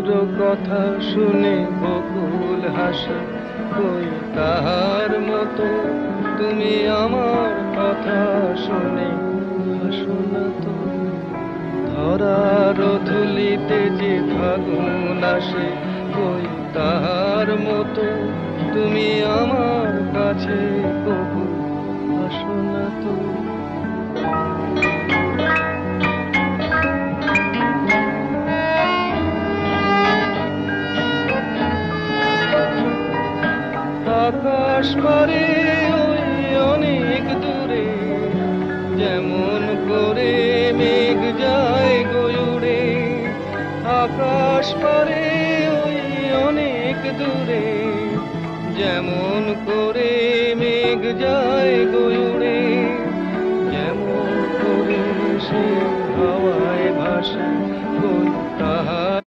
মিষ্টি কথা শুনে বকুল হাসে, কই তাহার মতো তুমি আমার কথা শুনে হাসো না তো। ধরার ধুলিতে যে ফাগুন আসে, কই তাহার মতো তুমি আমার কাছে কবু আসো না তো। আকাশ পারে ওই অনেক দূরে, যেমন করে মেঘ যায় গয়ুড়ে। আকাশ পারে ওই অনেক দূরে, যেমন করে মেঘ যায় গয়ুড়ে। যেমন করে সে হাওয়ায় ভাসে, কই